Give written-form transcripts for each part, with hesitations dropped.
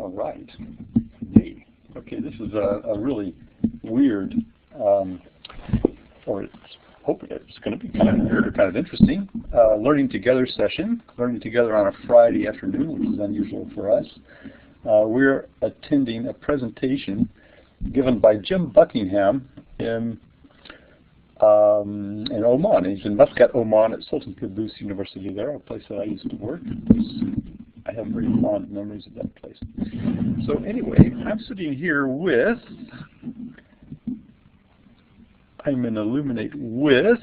All right. Hey. Okay, this is a really weird, or it's going to be kind of weird or kind of interesting, Learning Together session. Learning Together on a Friday afternoon, which is unusual for us. We're attending a presentation given by Jim Buckingham in Oman. He's in Muscat, Oman at Sultan Qaboos University there, a place that I used to work. I have very fond memories of that place. So anyway, I'm sitting here with, I'm going to illuminate with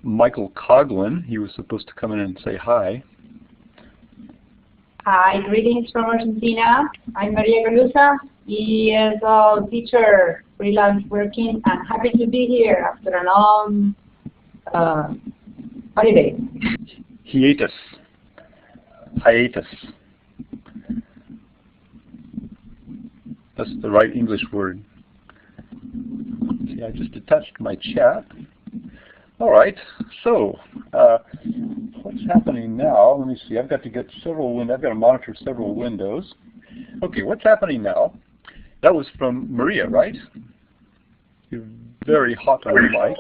Michael Coughlin. He was supposed to come in and say hi. Hi, greetings from Argentina. I'm Maria Galusa, ESL teacher, freelance working, and happy to be here after a long holiday. Hiatus. That's the right English word. See, I just attached my chat. All right, so what's happening now? Let me see. I've got to get several windows. I've got to monitor several windows. Okay, what's happening now? That was from Maria, right? You're very hot on the mic.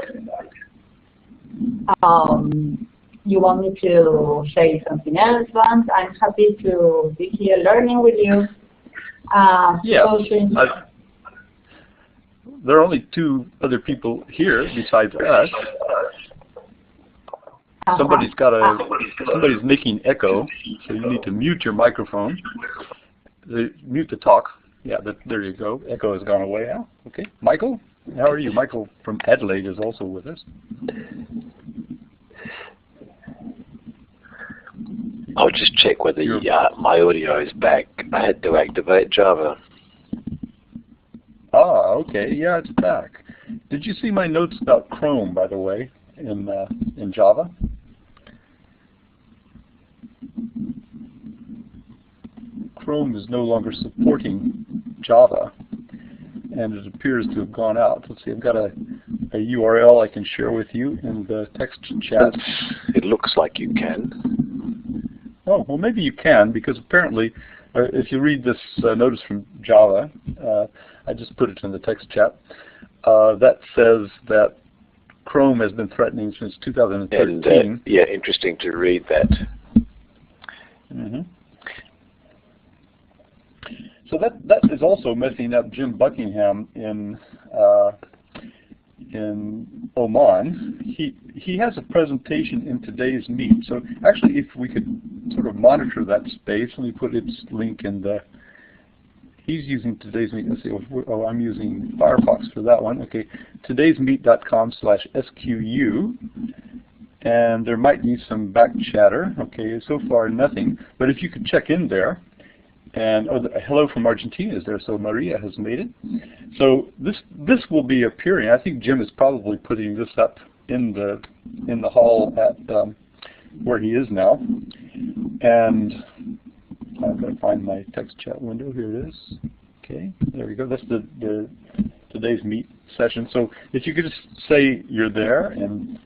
You want me to say something else, Vance? I'm happy to be here learning with you. Yeah. There are only two other people here besides us. Somebody's making echo, so you need to mute your microphone. Mute the talk. Yeah, there you go. Echo has gone away now. Okay, Michael, how are you? Michael from Adelaide is also with us. I'll just check whether my audio is back. I had to activate Java. Ah, okay. Yeah, it's back. Did you see my notes about Chrome, by the way, in Java? Chrome is no longer supporting Java, and it appears to have gone out. Let's see, I've got a URL I can share with you in the text chat. It looks like you can. Oh, well, maybe you can, because apparently, if you read this notice from Java, I just put it in the text chat, that says that Chrome has been threatening since 2013. And, yeah, interesting to read that. Mm-hmm. So that is also messing up Jim Buckingham in Oman. He has a presentation in today's meet. So actually, if we could sort of monitor that space, let me put its link in the. He's using today's meet. Let's see. Oh, I'm using Firefox for that one. Okay, todaysmeet.com/SQU, and there might be some back chatter. Okay, so far nothing. But if you could check in there. And hello from Argentina is there, so Maria has made it. So this will be appearing. I think Jim is probably putting this up in the hall at where he is now. And I've got to find my text chat window. Here it is. Okay, there we go. That's the today's meet session. So if you could just say you're there, and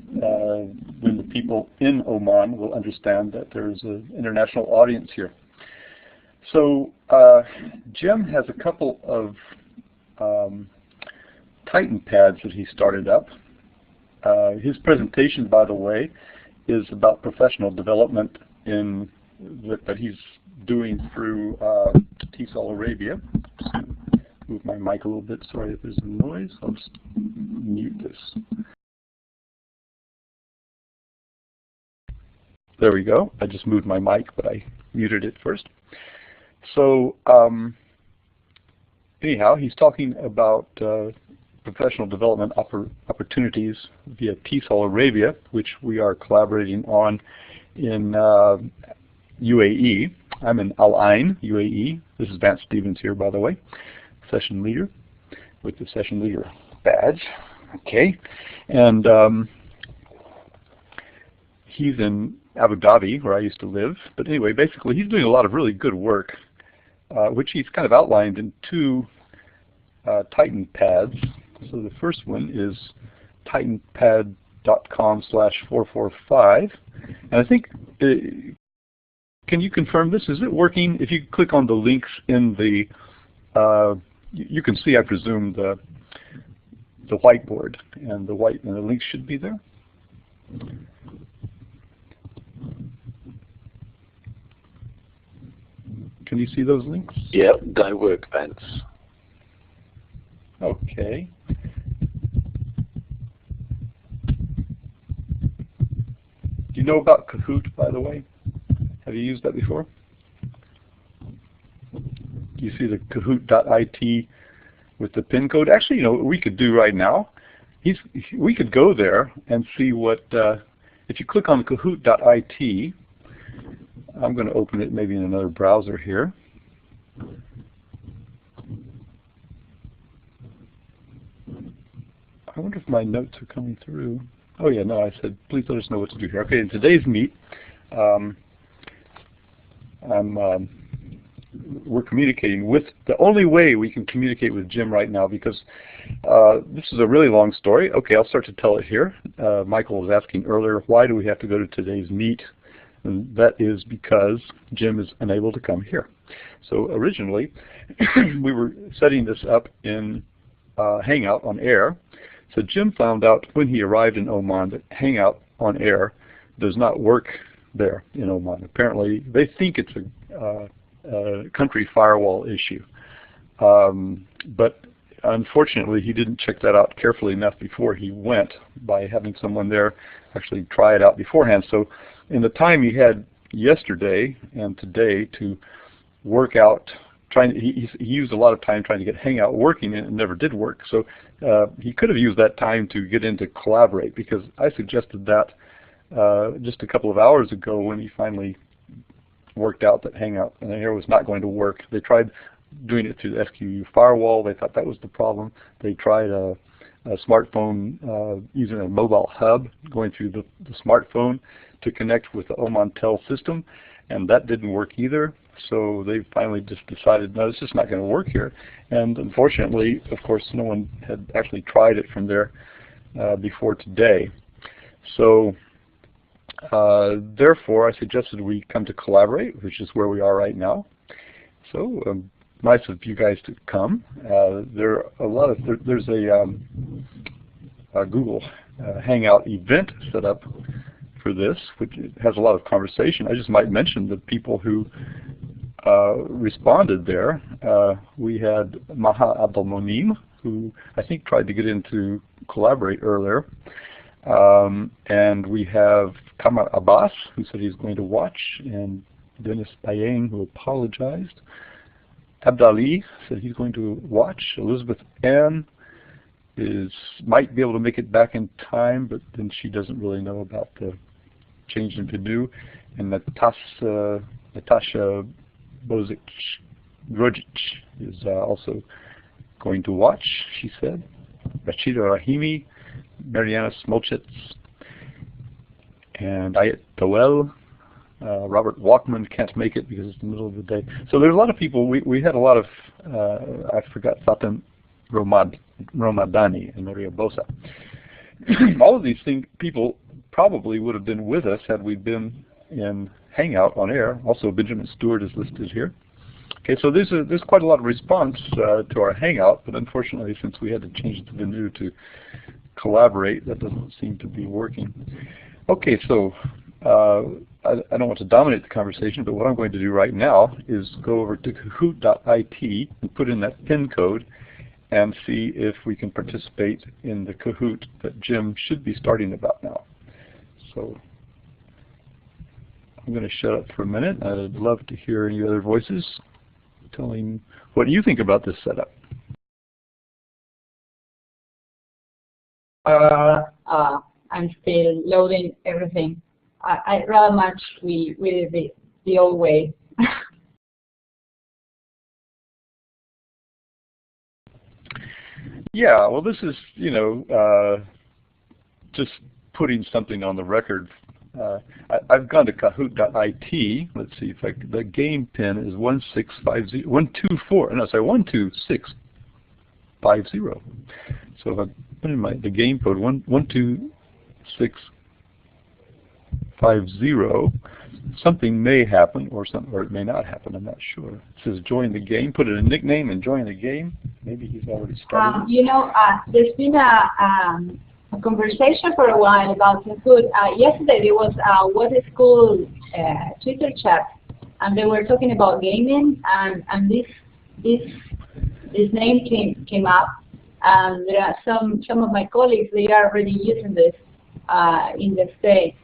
then the people in Oman will understand that there's an international audience here. So Jim has a couple of Titan pads that he started up. His presentation, by the way, is about professional development that he's doing through TESOL Arabia. Just move my mic a little bit. Sorry if there's a noise. I'll just mute this. There we go. I just moved my mic, but I muted it first. So anyhow, he's talking about professional development opportunities via TESOL Arabia, which we are collaborating on in UAE. I'm in Al Ain, UAE. This is Vance Stevens here, by the way, session leader with the session leader badge. Okay, and he's in Abu Dhabi, where I used to live. But anyway, basically, he's doing a lot of really good work, which he's kind of outlined in two Titan pads. So the first one is Titan Pad kahoot.com/445. And I think, can you confirm this? Is it working? If you click on the links in the, you can see, I presume, the whiteboard, and the links should be there. Can you see those links? Yep, they work, Vance. Okay. Do you know about Kahoot, by the way? Have you used that before? You see the Kahoot.it with the pin code? Actually, you know what we could do right now? We could go there and see what, if you click on Kahoot.it, I'm going to open it maybe in another browser here. I wonder if my notes are coming through. Oh yeah, no, I said, please let us know what to do here. Okay, in today's meet, we're communicating with, the only way we can communicate with Jim right now, because this is a really long story. Okay, I'll start to tell it here. Michael was asking earlier, why do we have to go to today's meet? And that is because Jim is unable to come here. So originally, we were setting this up in Hangout on Air. So Jim found out when he arrived in Oman that Hangout on Air does not work there in Oman. Apparently, they think it's a country firewall issue. But unfortunately, he didn't check that out carefully enough before he went by having someone there actually try it out beforehand. So in the time he had yesterday and today to work out, he used a lot of time trying to get Hangout working, and it never did work. So he could have used that time to get into Collaborate, because I suggested that just a couple of hours ago when he finally worked out that Hangout and Air was not going to work. They tried doing it through the SQU firewall. They thought that was the problem. They tried a smartphone using a mobile hub going through the smartphone to connect with the Omantel system, and that didn't work either. So they finally just decided, no, it's just not going to work here. And unfortunately, of course, no one had actually tried it from there before today. So therefore, I suggested we come to Collaborate, which is where we are right now. So nice of you guys to come. There's a Google Hangout event set up for this, which has a lot of conversation. I just might mention the people who responded there. We had Maha Abdelmonim, who I think tried to get into Collaborate earlier. And we have Kamar Abbas, who said he's going to watch, and Dennis Bayang, who apologized. Abdali said he's going to watch. Elizabeth Ann might be able to make it back in time, but then she doesn't really know about the change in Purdue. And Natasha Bozic-Grodzic is also going to watch, she said. Rachida Rahimi, Mariana Smolchitz, and Ayat Doel. Robert Walkman can't make it because it's the middle of the day. So there's a lot of people. We had a lot of, I forgot, Fatem Romadani and Maria Bosa. All of these people probably would have been with us had we been in Hangout on Air. Also, Benjamin Stewart is listed here. Okay, so there's quite a lot of response to our Hangout, but unfortunately, since we had to change the menu to Collaborate, that doesn't seem to be working. Okay, so I don't want to dominate the conversation, but what I'm going to do right now is go over to Kahoot.it and put in that PIN code and see if we can participate in the Kahoot that Jim should be starting about now. So I'm going to shut up for a minute. I'd love to hear any other voices telling what you think about this setup. I'm still loading everything. I'd rather much we did the old way. Yeah, well, this is, just putting something on the record. I've gone to Kahoot.it. Let's see if the game pin is 12650. So if I put in the game code 12650, 650, something may happen, or it may not happen. I'm not sure. It says join the game. Put in a nickname and join the game. Maybe he's already started. You know, there's been a conversation for a while about Kahoot. Yesterday there was a What is School Twitter chat, and they were talking about gaming, and this name came up. And there are some of my colleagues, they are already using this in the States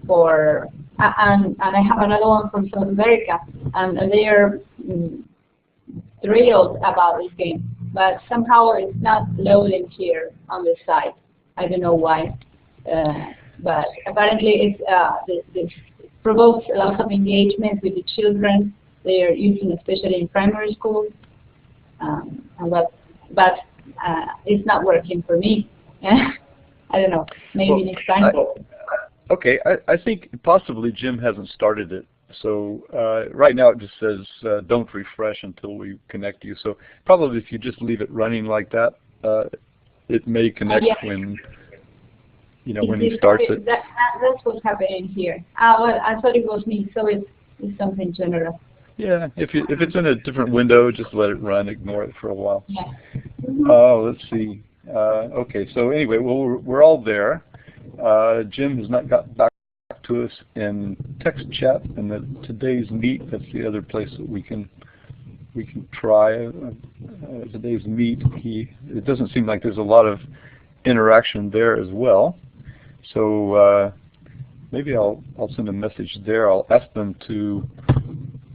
for, and I have another one from South America, and they are thrilled about this game. But somehow it's not loading here on the site. I don't know why, but apparently this provokes a lot of engagement with the children. They are using, especially in primary schools, but it's not working for me. I don't know. Maybe next time. Okay, I think possibly Jim hasn't started it. So right now it just says don't refresh until we connect you. So probably if you just leave it running like that, it may connect when when he starts it. That's what's happening here. Well, I thought it was me, so it's something general. Yeah, if it's in a different window, just let it run. Ignore it for a while. Yeah. Let's see. Okay, so anyway, well we're all there. Jim has not got back to us in text chat, and today's meet. That's the other place that we can try. Today's meet. It doesn't seem like there's a lot of interaction there as well. So maybe I'll send a message there. I'll ask them to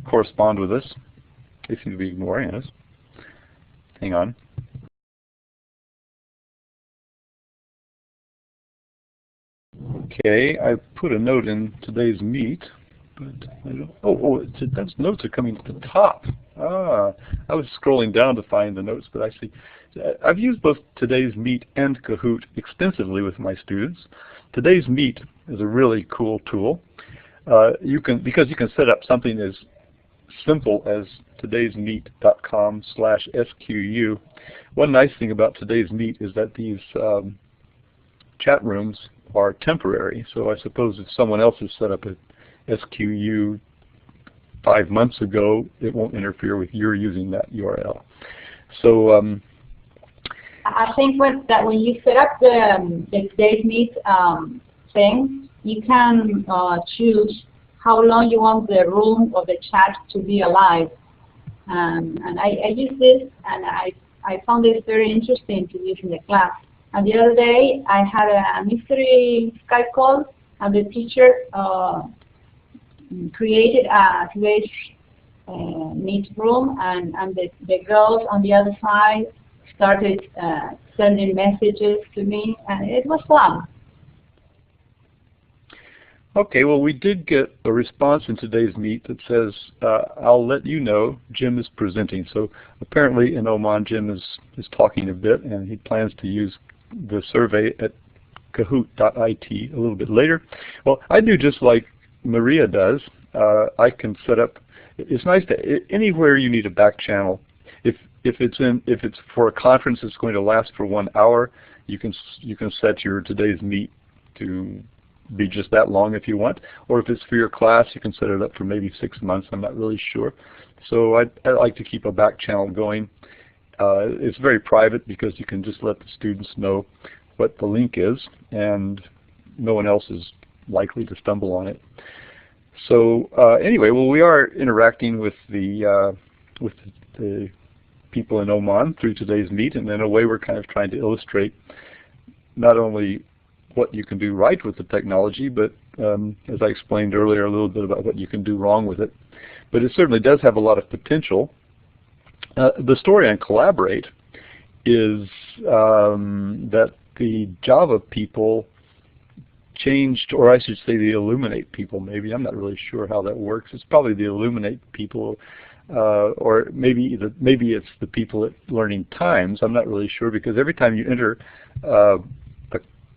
correspond with us. They seem to be ignoring us. Hang on. Okay, I put a note in today's meet, but I don't. Those notes are coming at the top. I was scrolling down to find the notes, but I see. I've used both today's meet and Kahoot extensively with my students. Today's meet is a really cool tool. Because you can set up something as simple as todaysmeet.com/SQU. One nice thing about today's meet is that these chat rooms are temporary. So I suppose if someone else has set up a SQU 5 months ago, it won't interfere with your using that URL. So I think when you set up the today's meet thing, you can choose how long you want the room or the chat to be alive. And I use this, and I found this very interesting to use in the class. And the other day, I had a mystery Skype call, and the teacher created a today's meet room, and the girls on the other side started sending messages to me, and it was fun. Okay, well, we did get a response in today's meet that says, I'll let you know Jim is presenting. So apparently in Oman, Jim is talking a bit, and he plans to use the survey at kahoot.it a little bit later. Well, I do just like Maria does. I can set up. It's nice to anywhere you need a back channel. If it's for a conference that's going to last for 1 hour, you can set your today's meet to be just that long if you want. Or if it's for your class, you can set it up for maybe 6 months. I'm not really sure. So I like to keep a back channel going. It's very private because you can just let the students know what the link is, and no one else is likely to stumble on it. So anyway, well, we are interacting with the people in Oman through today's meet, and in a way we're kind of trying to illustrate not only what you can do right with the technology, but as I explained earlier, a little bit about what you can do wrong with it. But it certainly does have a lot of potential. The story on Collaborate is that the Java people changed, or I should say the Illuminate people maybe. I'm not really sure how that works. It's probably the Illuminate people, or maybe it's the people at Learning Times. I'm not really sure, because every time you enter a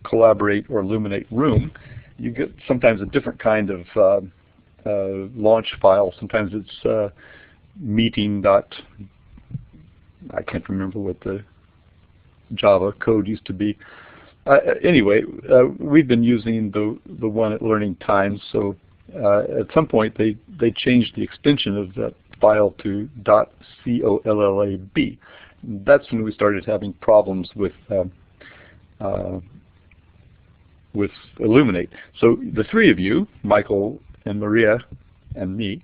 Collaborate or Illuminate room, you get sometimes a different kind of launch file. Sometimes it's meeting. I can't remember what the Java code used to be. Anyway, we've been using the one at Learning Times, so at some point they changed the extension of that file to .collab. That's when we started having problems with Illuminate. So the three of you, Michael and Maria and me,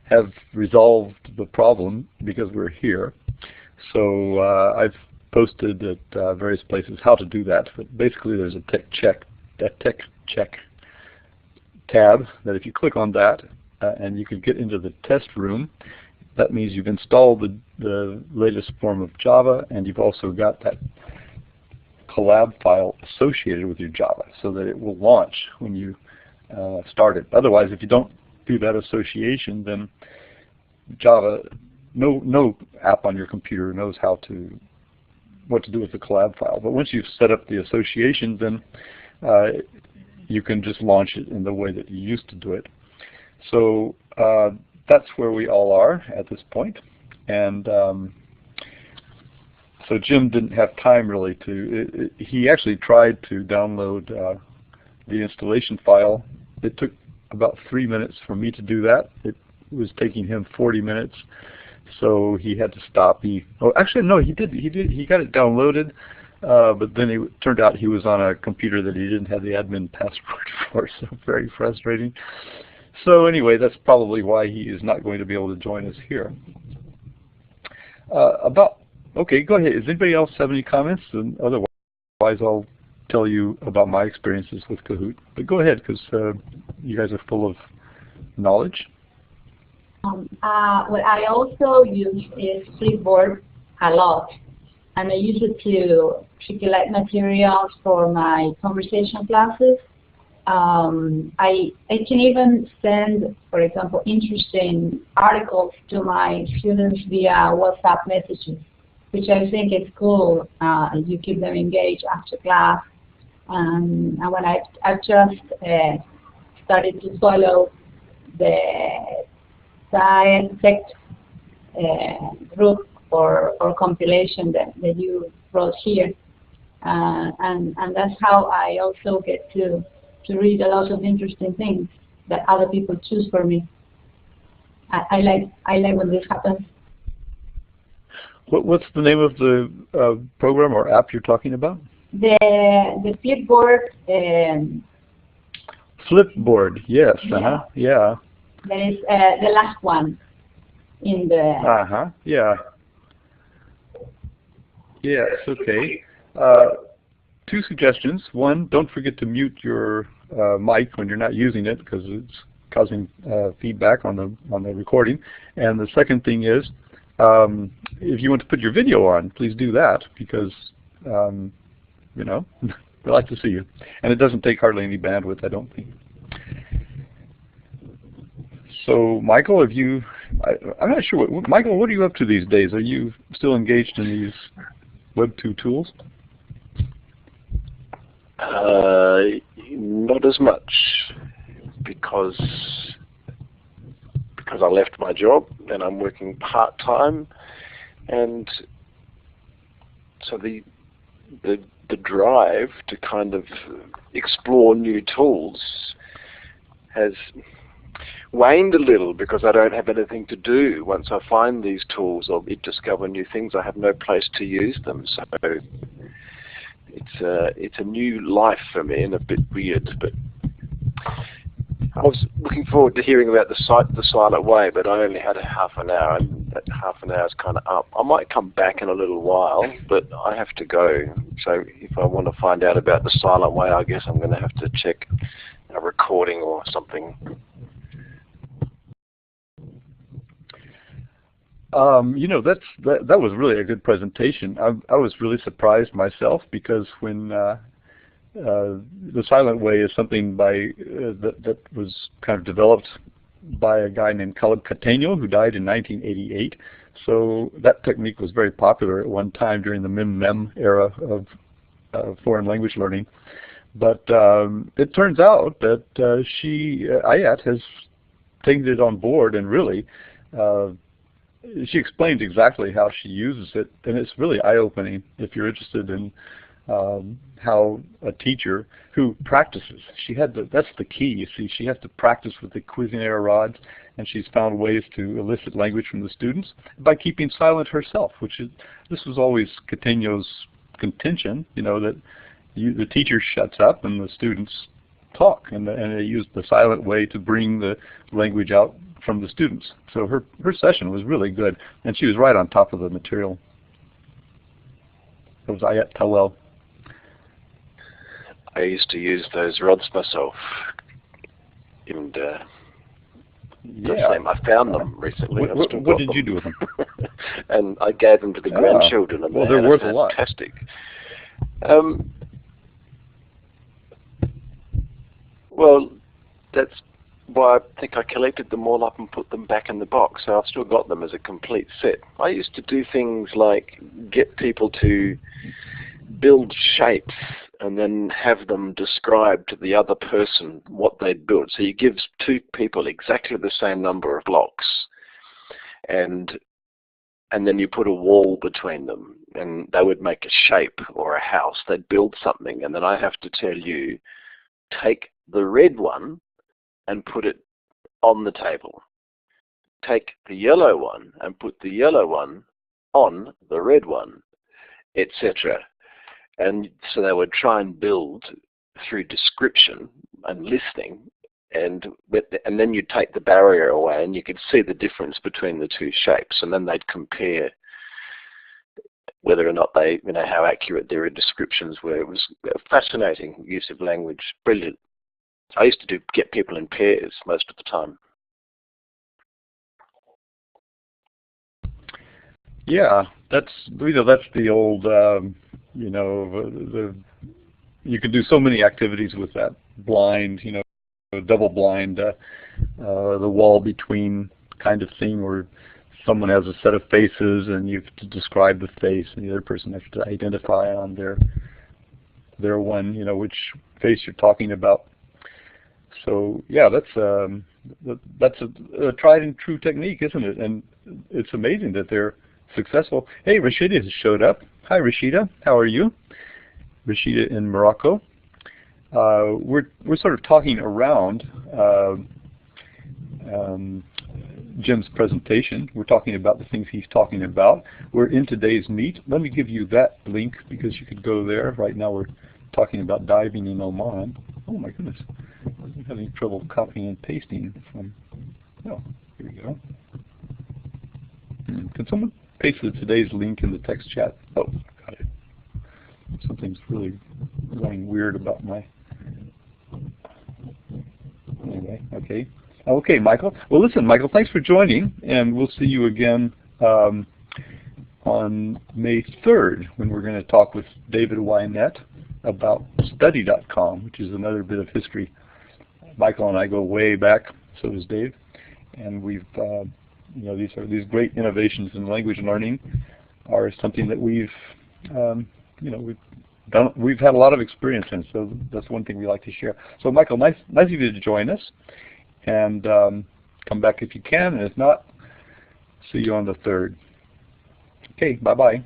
have resolved the problem because we're here. So I've posted at various places how to do that. But basically, there's a tech check tab that if you click on that, and you can get into the test room. That means you've installed the latest form of Java, and you've also got that collab file associated with your Java, so that it will launch when you start it. Otherwise, if you don't do that association, then Java, no app on your computer knows what to do with the collab file. But once you've set up the association, then you can just launch it in the way that you used to do it. So that's where we all are at this point. And so Jim didn't have time really to, he actually tried to download the installation file. It took about 3 minutes for me to do that. It was taking him 40 minutes, so he had to stop. He got it downloaded, but then it turned out he was on a computer that he didn't have the admin password for, so very frustrating. So anyway, that's probably why he is not going to be able to join us here. Okay, go ahead. Does anybody else have any comments? And otherwise, I'll tell you about my experiences with Kahoot. But go ahead, because you guys are full of knowledge. What I also use is Flipboard a lot. And I use it to circulate materials for my conversation classes. I can even send, for example, interesting articles to my students via WhatsApp messages, which I think is cool. You keep them engaged after class. And when I've just started to follow the TAEdTech group or compilation that you wrote here. And that's how I also get to read a lot of interesting things that other people choose for me. I like when this happens. What's the name of the program or app you're talking about? The Flipboard. Flipboard, yes. Yeah. Yeah. That is the last one in the. Yeah. Yes. Okay. 2 suggestions. One, don't forget to mute your mic when you're not using it, because it's causing feedback on the recording. And the second thing is, if you want to put your video on, please do that, because you know, we like to see you. And it doesn't take hardly any bandwidth, I don't think. So, Michael, I'm not sure. Michael, what are you up to these days? Are you still engaged in these Web 2 tools? Not as much, because I left my job and I'm working part-time, and so the drive to kind of explore new tools has waned a little, because I don't have anything to do. Once I find these tools or discover new things, I have no place to use them. So it's a new life for me, and a bit weird. But I was looking forward to hearing about the Silent Way, but I only had a half an hour, and that half an hour is kind of up. I might come back in a little while, but I have to go. So if I want to find out about the Silent Way, I guess I'm going to have to check a recording or something. You know, that was really a good presentation. I was really surprised myself, because when the Silent Way is something that was kind of developed by a guy named Caleb Cateno, who died in 1988. So that technique was very popular at one time during the MIM-MEM era of foreign language learning. But it turns out that Ayat has taken it on board, and really she explains exactly how she uses it, and it's really eye-opening if you're interested in how a teacher who practices, that's the key, you see, she has to practice with the Cuisinart rods, and she's found ways to elicit language from the students by keeping silent herself, this was always Cateno's contention, that the teacher shuts up and the students talk, and they use the silent way to bring the language out from the students. So her session was really good, and she was right on top of the material. That was Ayat Tawel. I used to use those rods myself, and I found them recently. What did you do with them? And I gave them to the grandchildren, and they're worth a lot. Fantastic. Well, that's why I think I collected them all up and put them back in the box. So I've still got them as a complete set. I used to do things like get people to build shapes and then have them describe to the other person what they'd built. So you give two people exactly the same number of blocks, and then you put a wall between them, and they would make a shape or a house. They'd build something, and then I have to tell you, take the red one and put it on the table. Take the yellow one and put the yellow one on the red one, etc. And so they would try and build through description and listening, and then you'd take the barrier away and you could see the difference between the two shapes, and then they'd compare whether or not they, how accurate their descriptions were. It was a fascinating use of language, brilliant. I used to get people in pairs most of the time. Yeah, that's the old, you can do so many activities with that blind, double blind, the wall between kind of thing, where someone has a set of faces and you have to describe the face, and the other person has to identify on their one, which face you're talking about. So yeah, that's a tried and true technique, isn't it? And it's amazing that they're successful. Hey, Rashida has showed up. Hi, Rashida. How are you? Rashida in Morocco. We're sort of talking around Jim's presentation. We're talking about the things he's talking about. We're in today's meet. Let me give you that link because you could go there. Right now we're talking about diving in Oman. Oh my goodness. I'm having trouble copying and pasting from, oh, here we go. Can someone paste today's link in the text chat? Oh, got it. Something's really going weird about my, anyway, okay. Okay, Michael. Well, listen, Michael, thanks for joining, and we'll see you again on May 3rd when we're going to talk with David Wynette about study.com, which is another bit of history. Michael and I go way back, so does Dave, and we've, these great innovations in language learning are something that we've had a lot of experience in, so that's one thing we like to share. So Michael, nice of you to join us, and come back if you can, and if not, see you on the 3rd. Okay, bye-bye.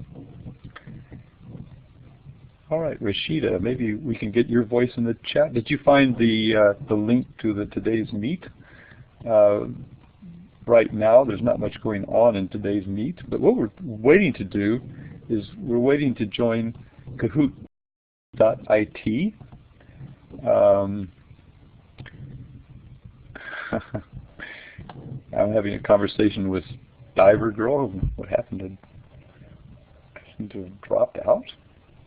All right, Rashida, maybe we can get your voice in the chat. Did you find the link to today's meet? Right now, there's not much going on in today's meet, but what we're waiting to do is we're waiting to join Kahoot.it. I'm having a conversation with Diver Girl. What happened? I seem to have dropped out.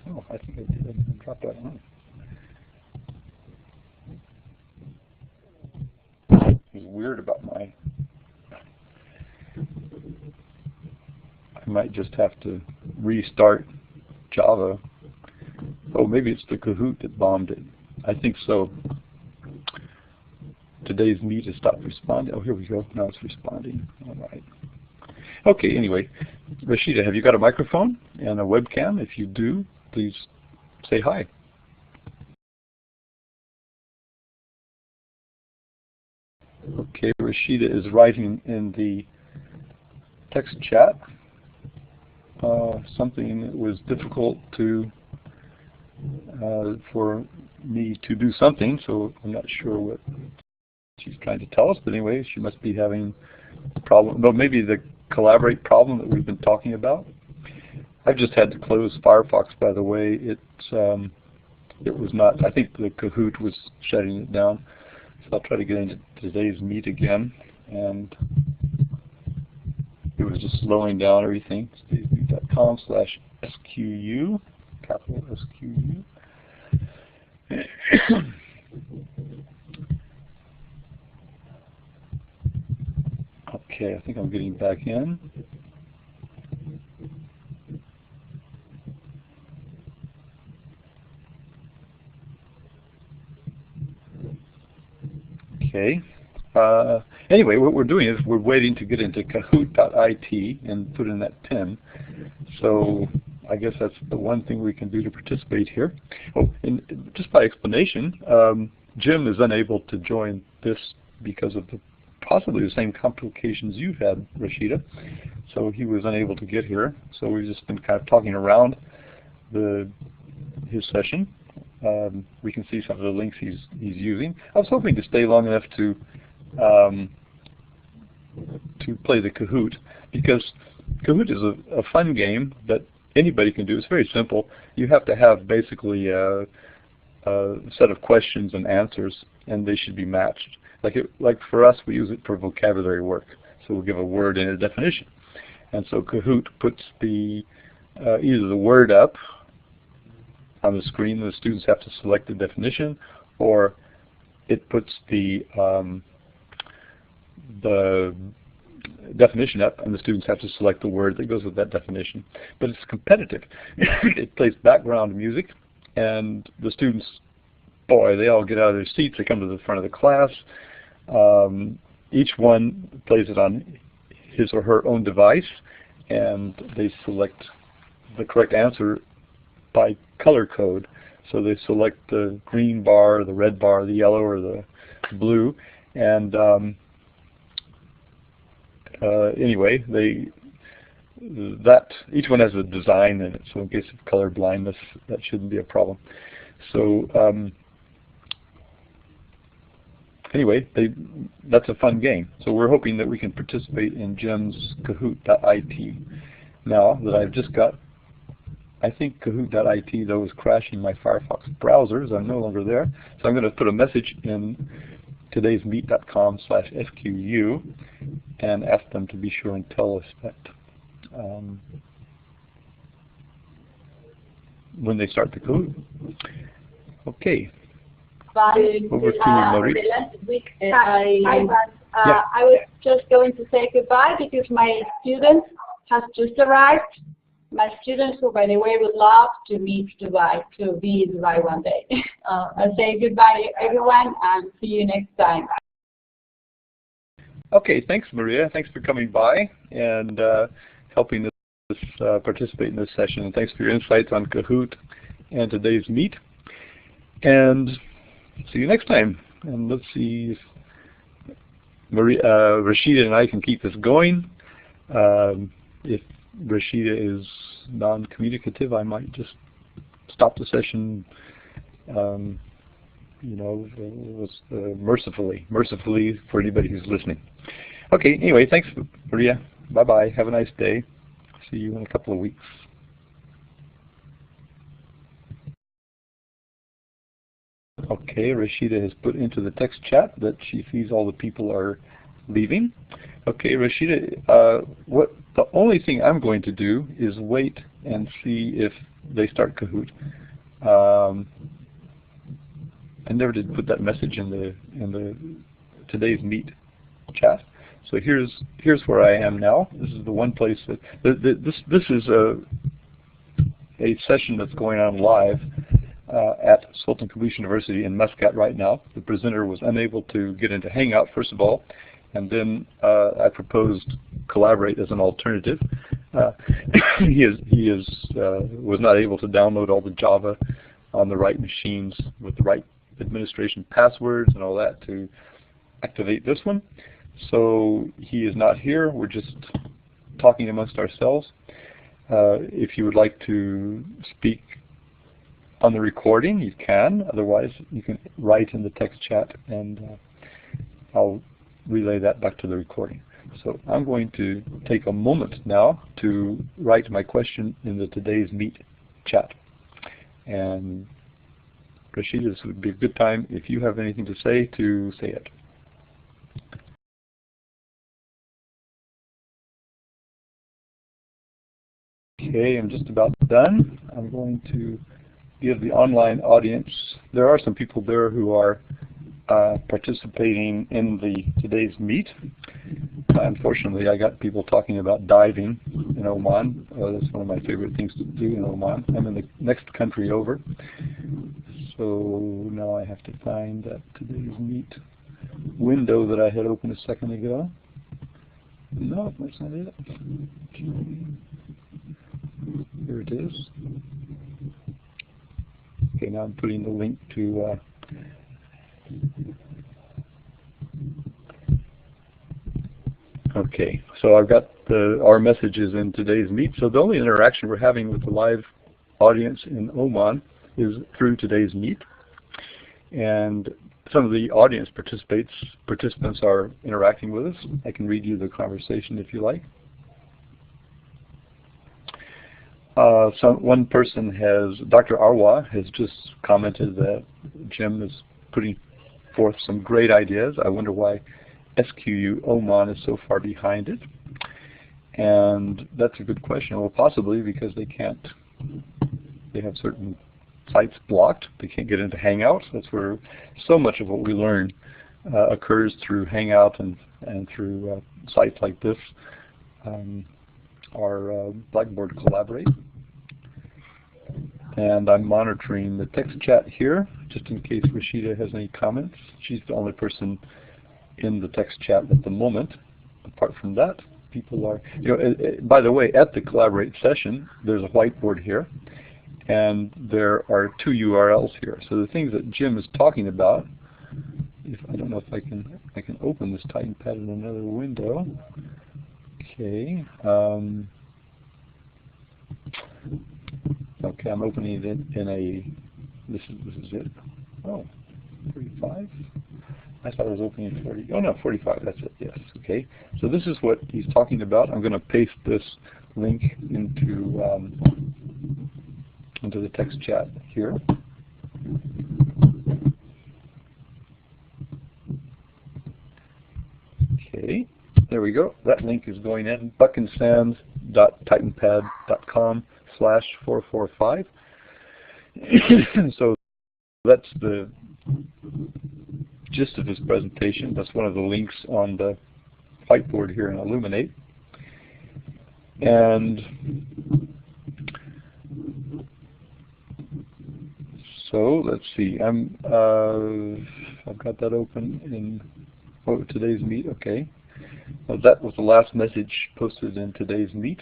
Oh, I think I did. I dropped out. It's weird about my... I might just have to restart Java. Oh, maybe it's the Kahoot that bombed it. I think so. Today's meet has stopped responding. Oh, here we go. Now it's responding. All right. Okay, anyway. Rashida, have you got a microphone and a webcam? If you do, please say hi. Okay, Rashida is writing in the text chat something that was difficult to for me to do something, so I'm not sure what she's trying to tell us, but anyway, she must be having a problem. No, maybe the collaborate problem that we've been talking about. I've just had to close Firefox, by the way. It was not, I think the Kahoot was shutting it down. So I'll try to get into today's meet again, and it was just slowing down everything. TAEdTech.com/SQU, capital SQU. Okay, I think I'm getting back in. Okay. Anyway, what we're doing is we're waiting to get into Kahoot.it and put in that pin. So I guess that's the one thing we can do to participate here. Oh, and just by explanation, Jim is unable to join this because of possibly the same complications you've had, Rashida. So he was unable to get here. So we've just been kind of talking around his session. We can see some of the links he's using. I was hoping to stay long enough to play the Kahoot, because Kahoot is a fun game that anybody can do. It's very simple. You have to have basically a set of questions and answers, and they should be matched. Like for us, we use it for vocabulary work. So we'll give a word and a definition. And so Kahoot puts either the word up on the screen, and the students have to select the definition, or it puts the definition up, and the students have to select the word that goes with that definition. But it's competitive. It plays background music, and the students, boy, they all get out of their seats. They come to the front of the class. Each one plays it on his or her own device, and they select the correct answer by color code. So they select the green bar, the red bar, the yellow, or the blue. And anyway, each one has a design in it. So in case of color blindness, that shouldn't be a problem. So anyway, that's a fun game. So we're hoping that we can participate in Jim's Kahoot.it. Now that I've just got, I think Kahoot.it though is crashing my Firefox browsers. I'm no longer there. So I'm going to put a message in today's meet.com/SQU and ask them to be sure and tell us that when they start the Kahoot. Okay. Over to Marie. I was just going to say goodbye because my student has just arrived. My students, who by the way would love to be in Dubai one day. I'll say goodbye everyone and see you next time. Okay, thanks Maria. Thanks for coming by and helping us participate in this session. And thanks for your insights on Kahoot and today's meet. And see you next time. And let's see if Rashida and I can keep this going. If Rashida is non-communicative, I might just stop the session, mercifully for anybody who's listening. Okay, anyway, thanks Maria. Bye-bye. Have a nice day. See you in a couple of weeks. Okay, Rashida has put into the text chat that she sees all the people are leaving. Okay, Rashida, the only thing I'm going to do is wait and see if they start Kahoot. I never did put that message in the today's meet chat. So here's where I am now. This is the one place that this is a session that's going on live at Sultan Qaboos University in Muscat right now. The presenter was unable to get into Hangout first of all, and then I proposed Collaborate as an alternative. He was not able to download all the Java on the right machines with the right administration passwords and all that to activate this one. So he is not here. We're just talking amongst ourselves. If you would like to speak on the recording, you can. Otherwise, you can write in the text chat, and I'll relay that back to the recording. So I'm going to take a moment now to write my question in the Today's Meet chat. And Rashida, this would be a good time, if you have anything to say it. Okay, I'm just about done. I'm going to give the online audience, there are some people there who are participating in the Today's Meet. Unfortunately, I got people talking about diving in Oman. That's one of my favorite things to do in Oman. I'm in the next country over. So now I have to find that Today's Meet window that I had opened a second ago. No, that's not it. Here it is. Okay, now I'm putting the link to okay, so I've got our messages in Today's Meet. So the only interaction we're having with the live audience in Oman is through Today's Meet. And some of the audience participants are interacting with us. I can read you the conversation if you like. One person Dr. Arwa has just commented that Jim is putting forth some great ideas. I wonder why SQU Oman is so far behind it. And that's a good question. Well, possibly because they have certain sites blocked. They can't get into Hangout. That's where so much of what we learn occurs through Hangout and through sites like this. Our Blackboard Collaborate. And I'm monitoring the text chat here, just in case Rashida has any comments. She's the only person in the text chat at the moment. Apart from that, people are, by the way, at the Collaborate session, there's a whiteboard here, and there are 2 URLs here. So the things that Jim is talking about, I don't know if I can open this TAEdTech in another window. Okay. Okay, I'm opening it in a. This is it. Oh, 35. I thought I was opening 40. Oh no, 45. That's it. Yes. Okay. So this is what he's talking about. I'm going to paste this link into the text chat here. Okay. There we go. That link is going in buckinghamsands.titanpad.com/445. So that's the gist of his presentation. That's one of the links on the whiteboard here in Illuminate. And so let's see. I've got that open in Today's Meet. Okay. Well, that was the last message posted in Today's Meet.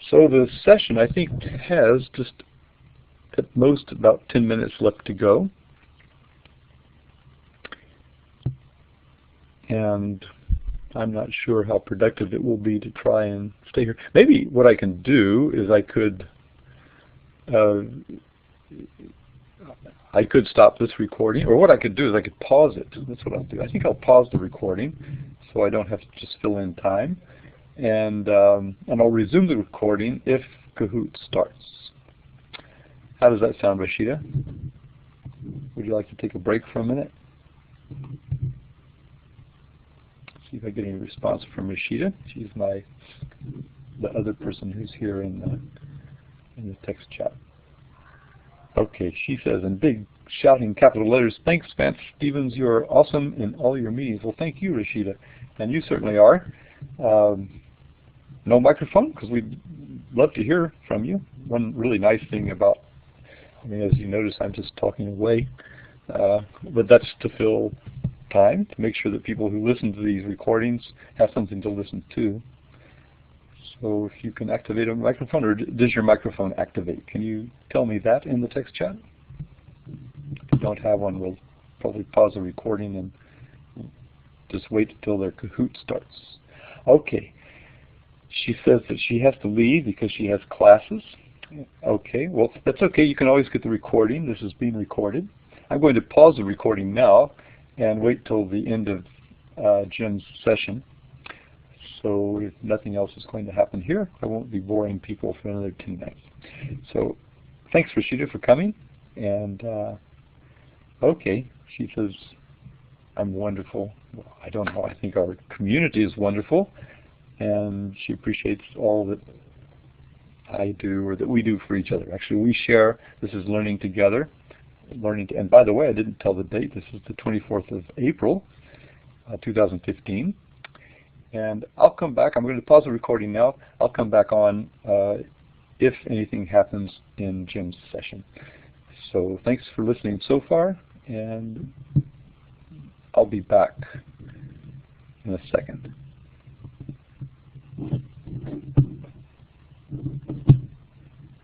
So the session, I think, has just at most about 10 minutes left to go. And I'm not sure how productive it will be to try and stay here. Maybe what I can do is I could stop this recording, or what I could do is I could pause it. That's what I'll do. I think I'll pause the recording so I don't have to just fill in time. And I'll resume the recording if Kahoot starts. How does that sound, Rashida? Would you like to take a break for a minute? See if I get any response from Rashida. She's the other person who's here in the text chat. Okay, she says in big shouting capital letters, "Thanks, Vance Stevens. You're awesome in all your meetings." Well, thank you, Rashida, and you certainly are. No microphone, because we'd love to hear from you. One really nice thing about, as you notice, I'm just talking away, but that's to fill time, to make sure that people who listen to these recordings have something to listen to. So if you can activate a microphone, or does your microphone activate? Can you tell me that in the text chat? If you don't have one, we'll probably pause the recording and just wait until their Kahoot starts. Okay. She says that she has to leave because she has classes. Okay, well, that's okay. You can always get the recording. This is being recorded. I'm going to pause the recording now and wait till the end of Jim's session. So if nothing else is going to happen here, I won't be boring people for another 10 minutes. So thanks, Rashida, for coming. And okay, she says, I'm wonderful. Well, I don't know. I think our community is wonderful. And she appreciates all that I do or that we do for each other. Actually, we share. This is Learning Together. And by the way, I didn't tell the date. This is the 24th of April, 2015. And I'll come back. I'm going to pause the recording now. I'll come back on if anything happens in Jim's session. So thanks for listening so far, and I'll be back in a second.